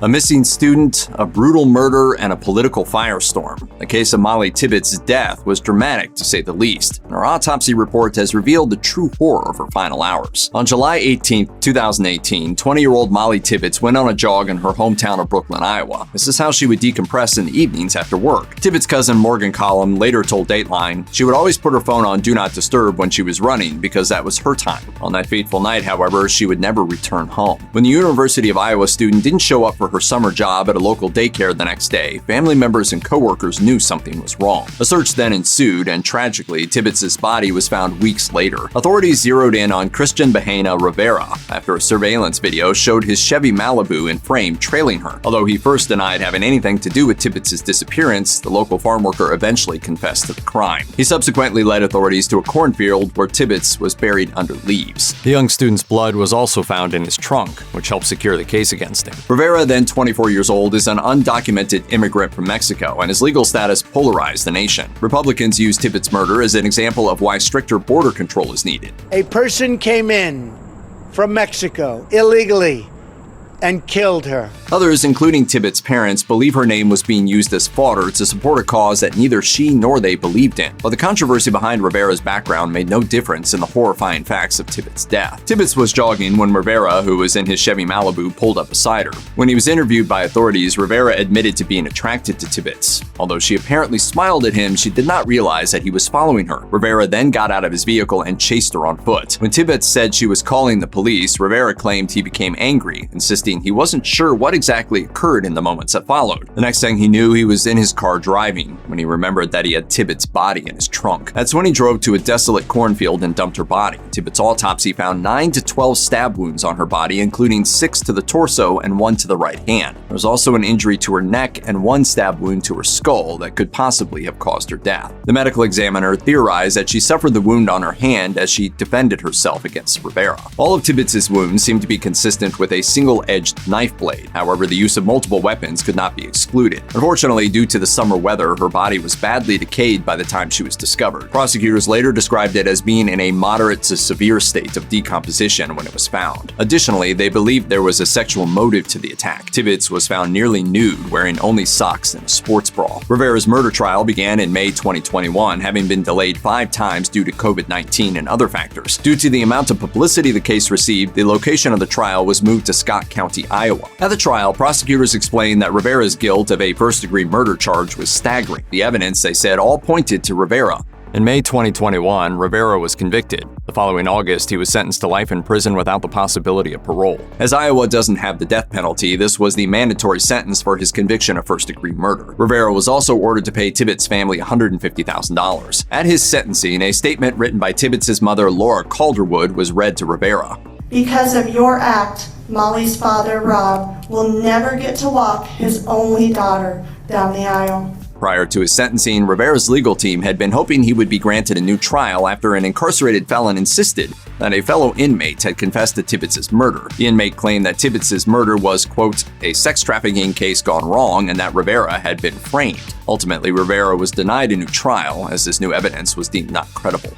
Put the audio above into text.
A missing student, a brutal murder, and a political firestorm. The case of Mollie Tibbetts' death was dramatic, to say the least. Our autopsy report has revealed the true horror of her final hours. On July 18, 2018, 20-year-old Mollie Tibbetts went on a jog in her hometown of Brooklyn, Iowa. This is how she would decompress in the evenings after work. Tibbetts' cousin Morgan Collum later told Dateline she would always put her phone on Do Not Disturb when she was running because that was her time. On that fateful night, however, she would never return home. When the University of Iowa student didn't show up for her summer job at a local daycare the next day, family members and coworkers knew something was wrong. A search then ensued, and tragically, Tibbetts' body was found weeks later. Authorities zeroed in on Christian Bahena Rivera after a surveillance video showed his Chevy Malibu in frame trailing her. Although he first denied having anything to do with Tibbetts' disappearance, the local farm worker eventually confessed to the crime. He subsequently led authorities to a cornfield where Tibbetts was buried under leaves. The young student's blood was also found in his trunk, which helped secure the case against him. Rivera, then 24 years old, is an undocumented immigrant from Mexico, and his legal status polarized the nation. Republicans use Tibbetts' murder as an example of why stricter border control is needed. A person came in from Mexico illegally and killed her. Others, including Tibbetts' parents, believe her name was being used as fodder to support a cause that neither she nor they believed in. But the controversy behind Rivera's background made no difference in the horrifying facts of Tibbetts' death. Tibbetts was jogging when Rivera, who was in his Chevy Malibu, pulled up beside her. When he was interviewed by authorities, Rivera admitted to being attracted to Tibbetts. Although she apparently smiled at him, she did not realize that he was following her. Rivera then got out of his vehicle and chased her on foot. When Tibbetts said she was calling the police, Rivera claimed he became angry, insisting he wasn't sure what exactly occurred in the moments that followed. The next thing he knew, he was in his car driving when he remembered that he had Tibbetts' body in his trunk. That's when he drove to a desolate cornfield and dumped her body. Tibbetts' autopsy found 9 to 12 stab wounds on her body, including 6 to the torso and 1 to the right hand. There was also an injury to her neck and 1 stab wound to her skull that could possibly have caused her death. The medical examiner theorized that she suffered the wound on her hand as she defended herself against Rivera. All of Tibbetts' wounds seemed to be consistent with a single-edged knife blade. However, the use of multiple weapons could not be excluded. Unfortunately, due to the summer weather, her body was badly decayed by the time she was discovered. Prosecutors later described it as being in a moderate to severe state of decomposition when it was found. Additionally, they believed there was a sexual motive to the attack. Tibbetts was found nearly nude, wearing only socks and a sports bra. Rivera's murder trial began in May 2021, having been delayed 5 times due to COVID-19 and other factors. Due to the amount of publicity the case received, the location of the trial was moved to Scott County, Iowa. At the trial, prosecutors explained that Rivera's guilt of a first-degree murder charge was staggering. The evidence, they said, all pointed to Rivera. In May 2021, Rivera was convicted. The following August, he was sentenced to life in prison without the possibility of parole. As Iowa doesn't have the death penalty, this was the mandatory sentence for his conviction of first-degree murder. Rivera was also ordered to pay Tibbetts' family $150,000. At his sentencing, a statement written by Tibbetts' mother, Laura Calderwood, was read to Rivera. Because of your act, Mollie's father, Rob, will never get to walk his only daughter down the aisle. Prior to his sentencing, Rivera's legal team had been hoping he would be granted a new trial after an incarcerated felon insisted that a fellow inmate had confessed to Tibbetts' murder. The inmate claimed that Tibbetts' murder was, quote, a sex trafficking case gone wrong and that Rivera had been framed. Ultimately, Rivera was denied a new trial as this new evidence was deemed not credible.